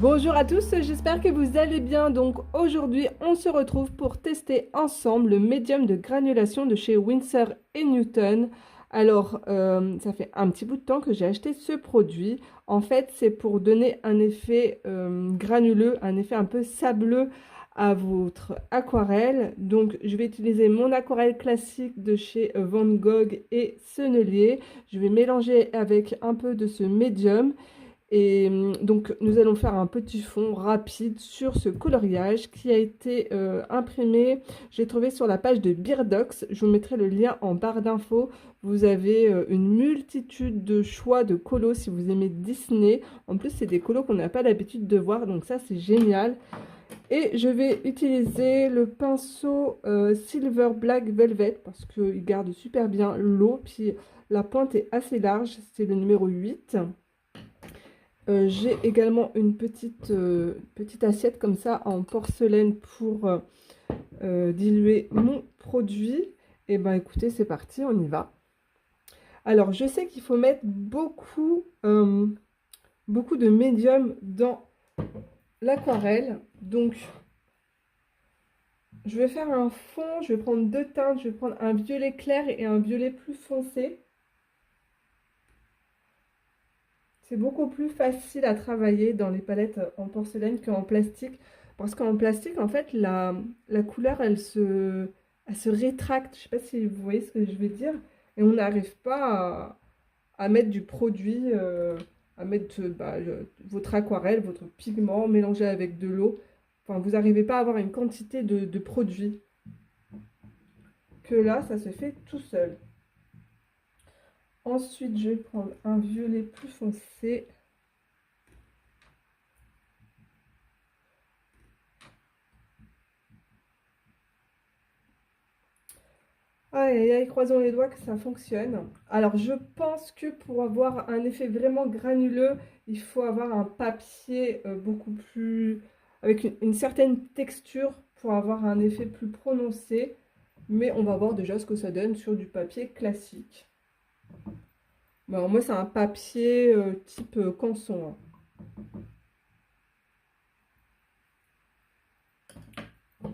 Bonjour à tous, j'espère que vous allez bien. Donc aujourd'hui, on se retrouve pour tester ensemble le médium de granulation de chez Winsor et Newton. Alors, ça fait un petit bout de temps que j'ai acheté ce produit. En fait, c'est pour donner un effet granuleux, un effet un peu sableux à votre aquarelle. Donc, je vais utiliser mon aquarelle classique de chez Van Gogh et Sennelier. Je vais mélanger avec un peu de ce médium. Et donc, nous allons faire un petit fond rapide sur ce coloriage qui a été imprimé. J'ai trouvé sur la page de Beardox. Je vous mettrai le lien en barre d'infos. Vous avez une multitude de choix de colos si vous aimez Disney. En plus, c'est des colos qu'on n'a pas l'habitude de voir, donc ça, c'est génial. Et je vais utiliser le pinceau Silver Black Velvet parce qu'il garde super bien l'eau. Puis la pointe est assez large, c'est le numéro 8. J'ai également une petite assiette comme ça en porcelaine pour diluer mon produit. Et ben écoutez, c'est parti, on y va. Alors, je sais qu'il faut mettre beaucoup de médium dans l'aquarelle. Donc, je vais faire un fond, je vais prendre deux teintes, je vais prendre un violet clair et un violet plus foncé. C'est beaucoup plus facile à travailler dans les palettes en porcelaine qu'en plastique. Parce qu'en plastique, en fait, la couleur, elle se rétracte. Je ne sais pas si vous voyez ce que je veux dire. Et on n'arrive pas à mettre du produit, à mettre votre aquarelle, votre pigment mélangé avec de l'eau. Enfin, vous n'arrivez pas à avoir une quantité de produit. Que là, ça se fait tout seul. Ensuite, je vais prendre un violet plus foncé. Aïe, aïe, aïe, croisons les doigts que ça fonctionne. Alors, je pense que pour avoir un effet vraiment granuleux, il faut avoir un papier beaucoup plus... avec une certaine texture pour avoir un effet plus prononcé. Mais on va voir déjà ce que ça donne sur du papier classique. Bon, alors moi, c'est un papier type canson, hein.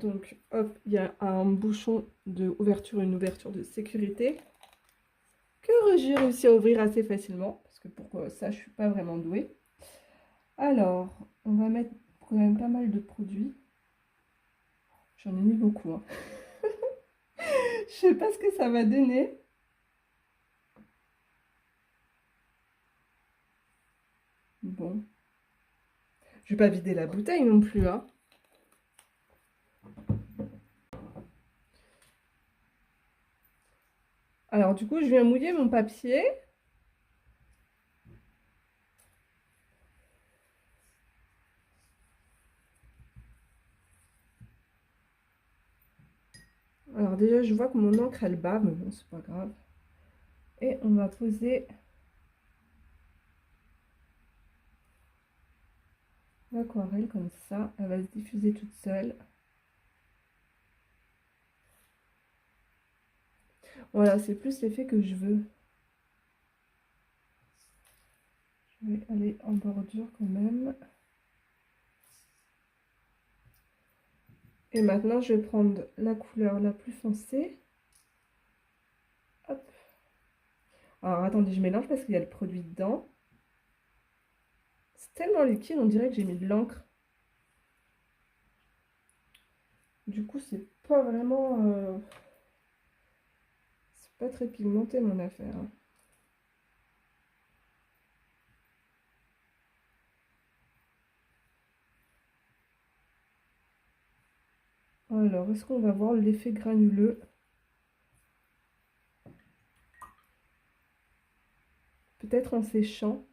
Donc, hop, il y a un bouchon de ouverture, une ouverture de sécurité que j'ai réussi à ouvrir assez facilement, parce que pour ça, je suis pas vraiment douée. Alors, on va mettre quand même pas mal de produits. J'en ai mis beaucoup, hein. Je sais pas ce que ça va donner. Bon, je vais pas vider la bouteille non plus, hein. Alors, du coup, je viens mouiller mon papier. Alors, déjà, je vois que mon encre, elle bave, mais bon, c'est pas grave. Et on va poser l'aquarelle comme ça. Elle va se diffuser toute seule. Voilà, c'est plus l'effet que je veux. Je vais aller en bordure quand même. Et maintenant, je vais prendre la couleur la plus foncée. Hop. Alors, attendez, je mélange parce qu'il y a le produit dedans. C'est tellement liquide, on dirait que j'ai mis de l'encre. Du coup, c'est pas vraiment... c'est pas très pigmenté, mon affaire, hein. Alors, est-ce qu'on va voir l'effet granuleux? Peut-être en séchant.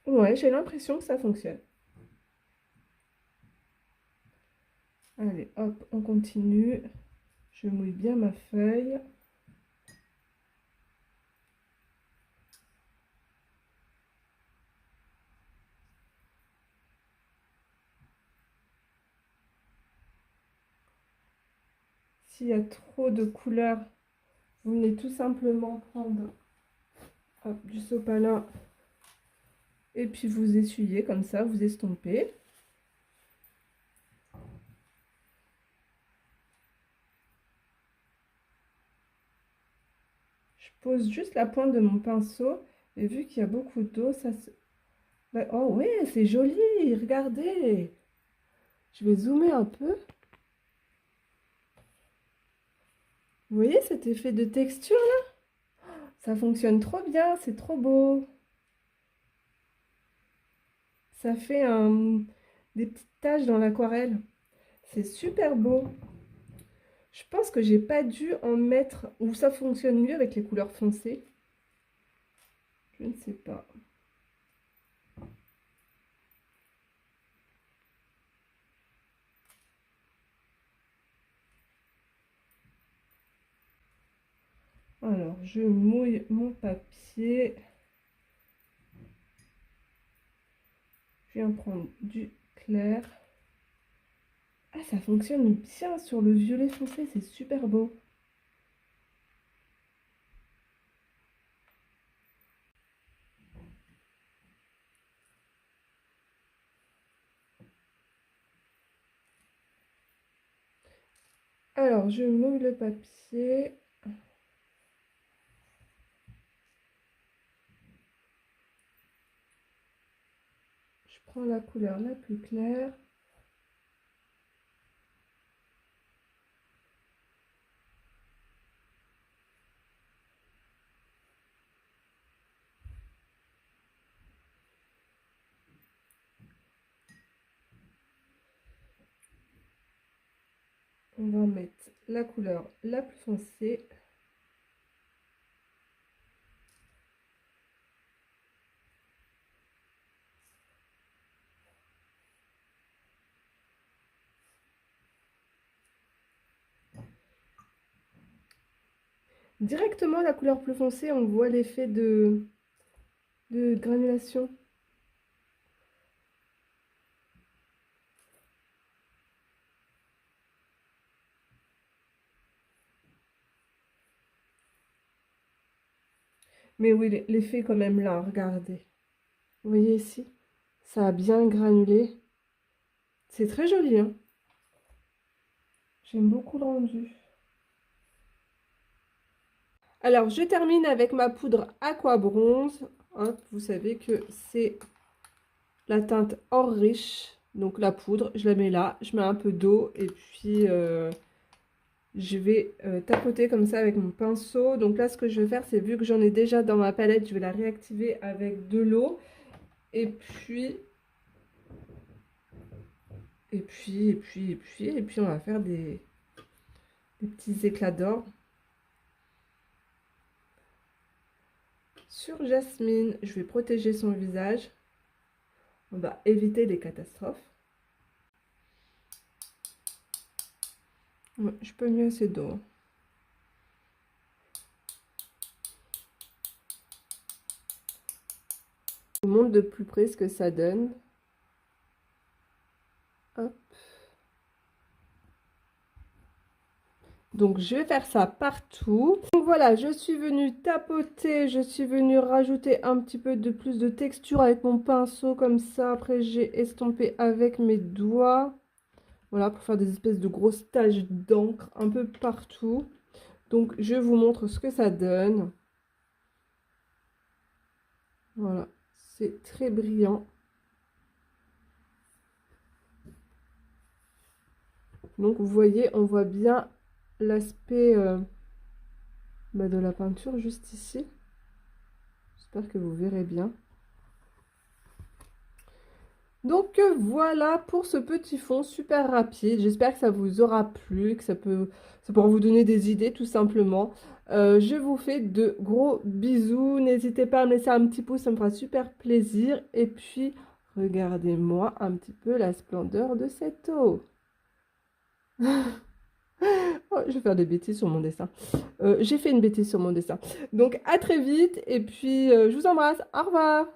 Ouais, j'ai l'impression que ça fonctionne. Allez, hop, on continue. Je mouille bien ma feuille. S'il y a trop de couleurs, Vous venez tout simplement prendre hop, du sopalin et puis vous essuyez comme ça, vous estompez. Je pose juste la pointe de mon pinceau et vu qu'il y a beaucoup d'eau, ça se... Oh ouais, c'est joli, regardez. Je vais zoomer un peu. Vous voyez cet effet de texture là? Ça fonctionne trop bien, c'est trop beau. Ça fait des petites taches dans l'aquarelle. C'est super beau. Je pense que j'ai pas dû en mettre, ou ça fonctionne mieux avec les couleurs foncées. Je ne sais pas. Alors, je mouille mon papier. Je viens prendre du clair. Ah, ça fonctionne bien sur le violet foncé, c'est super beau. Alors, je mouille le papier. Je prends la couleur la plus claire. On va mettre la couleur la plus foncée. Directement la couleur plus foncée, on voit l'effet de granulation. Mais oui, l'effet quand même là, regardez. Vous voyez ici? Ça a bien granulé. C'est très joli, hein? J'aime beaucoup le rendu. Alors, je termine avec ma poudre Aqua Bronze. Hop, vous savez que c'est la teinte or riche. Donc la poudre, je la mets là. Je mets un peu d'eau et puis je vais tapoter comme ça avec mon pinceau. Donc là, ce que je vais faire, c'est vu que j'en ai déjà dans ma palette, je vais la réactiver avec de l'eau. Et puis, on va faire des petits éclats d'or. Sur Jasmine, je vais protéger son visage. On va éviter les catastrophes. Ouais, je peux mieux assez d'eau. Je vous montre de plus près ce que ça donne. Hop. Donc je vais faire ça partout. Donc voilà, je suis venue tapoter, je suis venue rajouter un petit peu de plus de texture avec mon pinceau comme ça. Après j'ai estompé avec mes doigts. Voilà, pour faire des espèces de grosses taches d'encre un peu partout. Donc je vous montre ce que ça donne. Voilà, c'est très brillant. Donc vous voyez, on voit bien l'aspect de la peinture juste ici. J'espère que vous verrez bien. Donc voilà pour ce petit fond super rapide. J'espère que ça vous aura plu, que ça pourra vous donner des idées tout simplement. Je vous fais de gros bisous. N'hésitez pas à me laisser un petit pouce, ça me fera super plaisir. Et puis, regardez-moi un petit peu la splendeur de cette eau. Oh, je vais faire des bêtises sur mon dessin. J'ai fait une bêtise sur mon dessin. Donc à très vite et puis je vous embrasse. Au revoir.